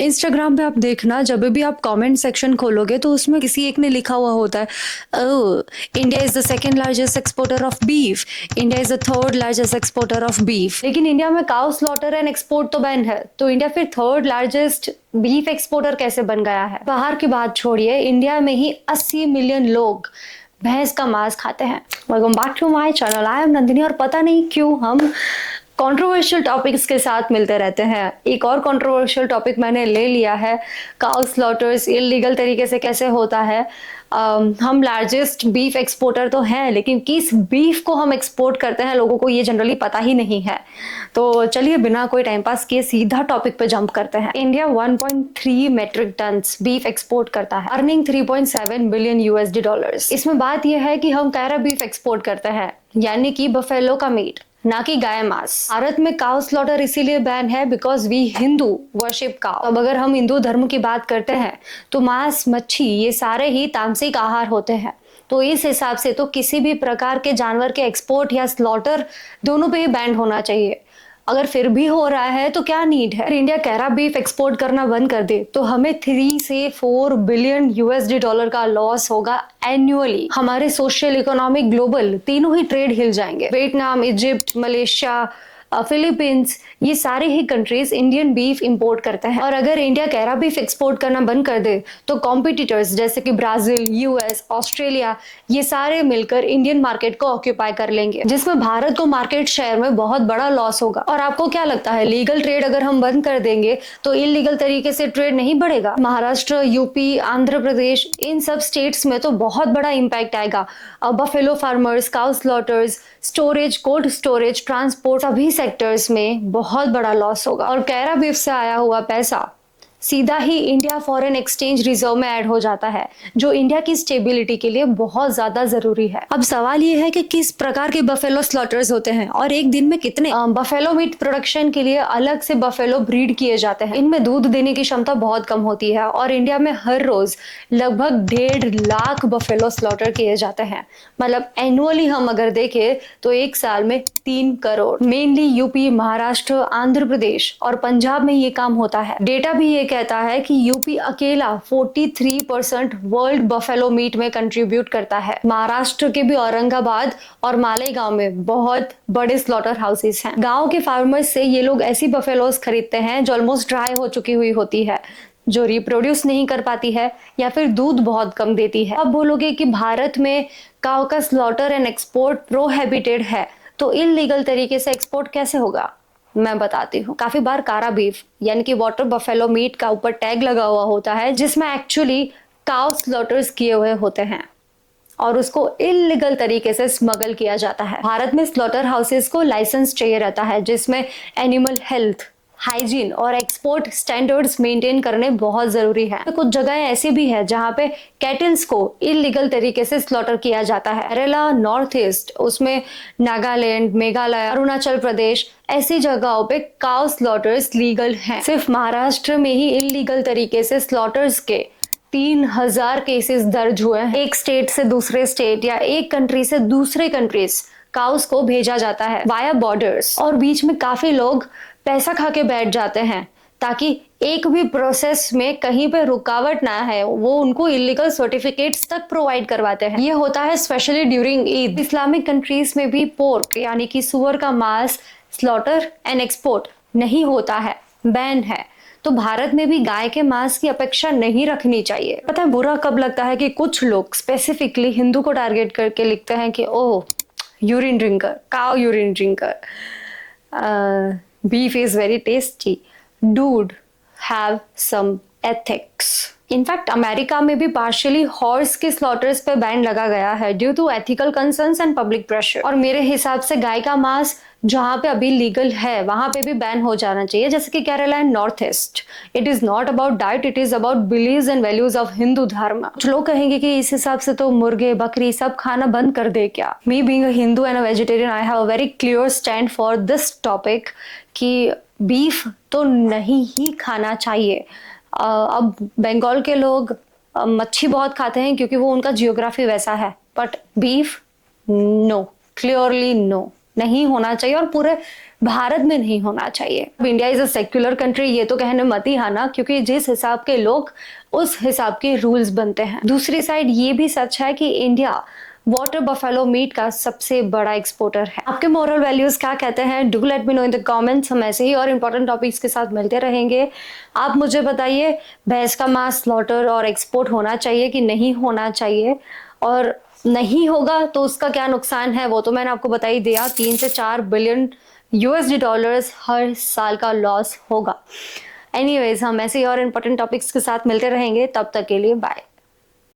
Instagram पे आप देखना, जब भी आप कमेंट सेक्शन खोलोगे तो उसमें किसी एक ने लिखा हुआ होता है, India is the second largest exporter of beef, India is the third largest exporter of beef. लेकिन इंडिया में काउ स्लॉटर एंड एक्सपोर्ट तो बैन है, तो इंडिया फिर थर्ड लार्जेस्ट बीफ एक्सपोर्टर कैसे बन गया है? बाहर की बात छोड़िए, इंडिया में ही 80 मिलियन लोग भैंस का मांस खाते हैं। Welcome back to my channel, I am Nandini. और पता नहीं क्यों हम कंट्रोवर्शियल टॉपिक्स के साथ मिलते रहते हैं। एक और कंट्रोवर्शियल टॉपिक मैंने ले लिया है, काउ स्लॉटर्स इलीगल तरीके से कैसे होता है। हम लार्जेस्ट बीफ एक्सपोर्टर तो हैं, लेकिन किस बीफ को हम एक्सपोर्ट करते हैं लोगों को ये जनरली पता ही नहीं है। तो चलिए बिना कोई टाइम पास किए सीधा टॉपिक पे जंप करते हैं। India 1.3 metric ton beef export करता है, अर्निंग 3.7 बिलियन यूएसडी डॉलर्स। इसमें बात यह है कि हम कैरा बीफ एक्सपोर्ट करते हैं, यानी कि बफेलो का मीट, ना कि गाय मांस। भारत में काउ स्लॉटर इसीलिए बैन है because we Hindu worship cow. अब अगर हम हिंदू धर्म की बात करते हैं तो मांस, मच्छी ये सारे ही तामसिक आहार होते हैं। तो इस हिसाब से तो किसी भी प्रकार के जानवर के एक्सपोर्ट या स्लॉटर दोनों पे ही बैन होना चाहिए। अगर फिर भी हो रहा है तो क्या नीड है? इंडिया कैरा बीफ एक्सपोर्ट करना बंद कर दे तो हमें 3 से 4 बिलियन यूएसडी डॉलर का लॉस होगा एनुअली। हमारे सोशल, इकोनॉमिक, ग्लोबल तीनों ही ट्रेड हिल जाएंगे। वियतनाम, इजिप्ट, मलेशिया, फिलीपींस, ये सारे ही कंट्रीज इंडियन बीफ इंपोर्ट करते हैं। और अगर इंडिया कैरा बीफ एक्सपोर्ट करना बंद कर दे तो कॉम्पिटिटर्स जैसे कि ब्राजील, यूएस, ऑस्ट्रेलिया, ये सारे मिलकर इंडियन मार्केट को ऑक्यूपाई कर लेंगे, जिसमें भारत को मार्केट शेयर में बहुत बड़ा लॉस होगा। और आपको क्या लगता है, लीगल ट्रेड अगर हम बंद कर देंगे तो इलीगल तरीके से ट्रेड नहीं बढ़ेगा? महाराष्ट्र, यूपी, आंध्र प्रदेश, इन सब स्टेट्स में तो बहुत बड़ा इंपैक्ट आएगा। Buffalo farmers, cow slaughters, storage, cold storage, transport, सभी सेक्टर्स में बहुत बड़ा लॉस होगा। और कैरा बीफ से आया हुआ पैसा सीधा ही इंडिया फॉरेन एक्सचेंज रिजर्व में ऐड हो जाता है, जो इंडिया की स्टेबिलिटी के लिए बहुत ज्यादा जरूरी है। अब सवाल ये है कि किस प्रकार के बफेलो स्लॉटर्स होते हैं और एक दिन में कितने? बफेलो मीट प्रोडक्शन के लिए अलग से बफेलो ब्रीड किए जाते हैं। इनमें दूध देने की क्षमता बहुत कम होती है और इंडिया में हर रोज लगभग 1.5 लाख बफेलो स्लॉटर किए जाते हैं। मतलब एनुअली हम अगर देखें तो एक साल में 3 करोड़। मेनली यूपी, महाराष्ट्र, आंध्र प्रदेश और पंजाब में ये काम होता है। डेटा भी ये कहता है कि यूपी अकेला 43% वर्ल्ड बफेलो मीट में कंट्रीब्यूट करता है। महाराष्ट्र के भी औरंगाबाद और मालेगांव में बहुत बड़े स्लॉटर हाउसेस हैं। गांव के फार्मर्स से ये लोग ऐसी बफेलोस खरीदते हैं जो ऑलमोस्ट ड्राई हो चुकी हुई होती है, जो रिप्रोड्यूस नहीं कर पाती है या फिर दूध बहुत कम देती है। अब बोलोगे कि भारत में काऊ का स्लॉटर एंड एक्सपोर्ट प्रोहिबिटेड है, तो इलीगल तरीके से एक्सपोर्ट कैसे होगा? मैं बताती हूँ। काफी बार कारा बीफ यानी कि वाटर बफेलो मीट का ऊपर टैग लगा हुआ होता है, जिसमें एक्चुअली काउ स्लॉटर्स किए हुए होते हैं और उसको इलीगल तरीके से स्मगल किया जाता है। भारत में स्लॉटर हाउसेस को लाइसेंस चाहिए रहता है, जिसमें एनिमल हेल्थ, हाइजीन और एक्सपोर्ट स्टैंडर्ड्स मेंटेन करने बहुत जरूरी है। तो कुछ जगह ऐसी भी है जहाँ पे कैटल्स को इलीगल तरीके से स्लॉटर किया जाता है। केरला, नॉर्थ ईस्ट, उसमें नागालैंड, मेघालय, अरुणाचल प्रदेश, ऐसी जगहों पे काउ स्लॉटर्स लीगल हैं। सिर्फ महाराष्ट्र में ही इलीगल तरीके से स्लॉटर्स के 3000 केसेस दर्ज हुए हैं। एक स्टेट से दूसरे स्टेट या एक कंट्री से दूसरे कंट्रीज काउस को भेजा जाता है वाया बॉर्डर्स, और बीच में काफी लोग पैसा खा के बैठ जाते हैं ताकि एक भी प्रोसेस में कहीं पे रुकावट ना है। वो उनको इलीगल सर्टिफिकेट्स तक प्रोवाइड करवाते हैं। ये होता है specially during Eid. Islamic countries में भी पोर्क यानी कि सुअर का मांस स्लॉटर एंड एक्सपोर्ट नहीं होता है, बैन है। तो भारत में भी गाय के मांस की अपेक्षा नहीं रखनी चाहिए। पता है बुरा कब लगता है कि कुछ लोग स्पेसिफिकली हिंदू को टारगेट करके लिखते हैं कि oh, urine drinker, cow urine drinker, beef is very tasty. Dude, have some ethics. In fact America में भी पार्शियली हॉर्स के स्लॉटर्स पे बैन लगा गया है due to ethical concerns and public pressure. और मेरे हिसाब से गाय का मांस जहाँ पे अभी लीगल है वहां पे भी बैन हो जाना चाहिए, जैसे कि Kerala and north east. It is not about diet, it is about believes and values of Hindu dharma. कुछ लोग कहेंगे कि इस हिसाब से तो मुर्गे, बकरी सब खाना बंद कर दे क्या? Me being a Hindu and a vegetarian, I have a very clear stand for this topic कि बीफ तो नहीं ही खाना चाहिए। अब बंगाल के लोग मच्छी बहुत खाते हैं क्योंकि वो उनका जियोग्राफी वैसा है, but beef no, clearly no, नहीं होना चाहिए और पूरे भारत में नहीं होना चाहिए। India is a secular country, ये तो कहने मत ही आना, क्योंकि जिस हिसाब के लोग उस हिसाब के रूल्स बनते हैं। दूसरी साइड ये भी सच है कि इंडिया वाटर बफेलो मीट का सबसे बड़ा एक्सपोर्टर है। आपके मोरल वैल्यूज क्या कहते हैं? Do let me know in the comments. हम ऐसे ही और इम्पोर्टेंट टॉपिक्स के साथ मिलते रहेंगे। आप मुझे बताइए, भैंस का मांस स्लॉटर और एक्सपोर्ट होना चाहिए कि नहीं होना चाहिए, और नहीं होगा तो उसका क्या नुकसान है वो तो मैंने आपको बता ही दिया। 3 से 4 बिलियन यूएसडी डॉलर्स हर साल का लॉस होगा। एनीवेज, हम ऐसे ही और इम्पोर्टेंट टॉपिक्स के साथ मिलते रहेंगे। तब तक के लिए बाय।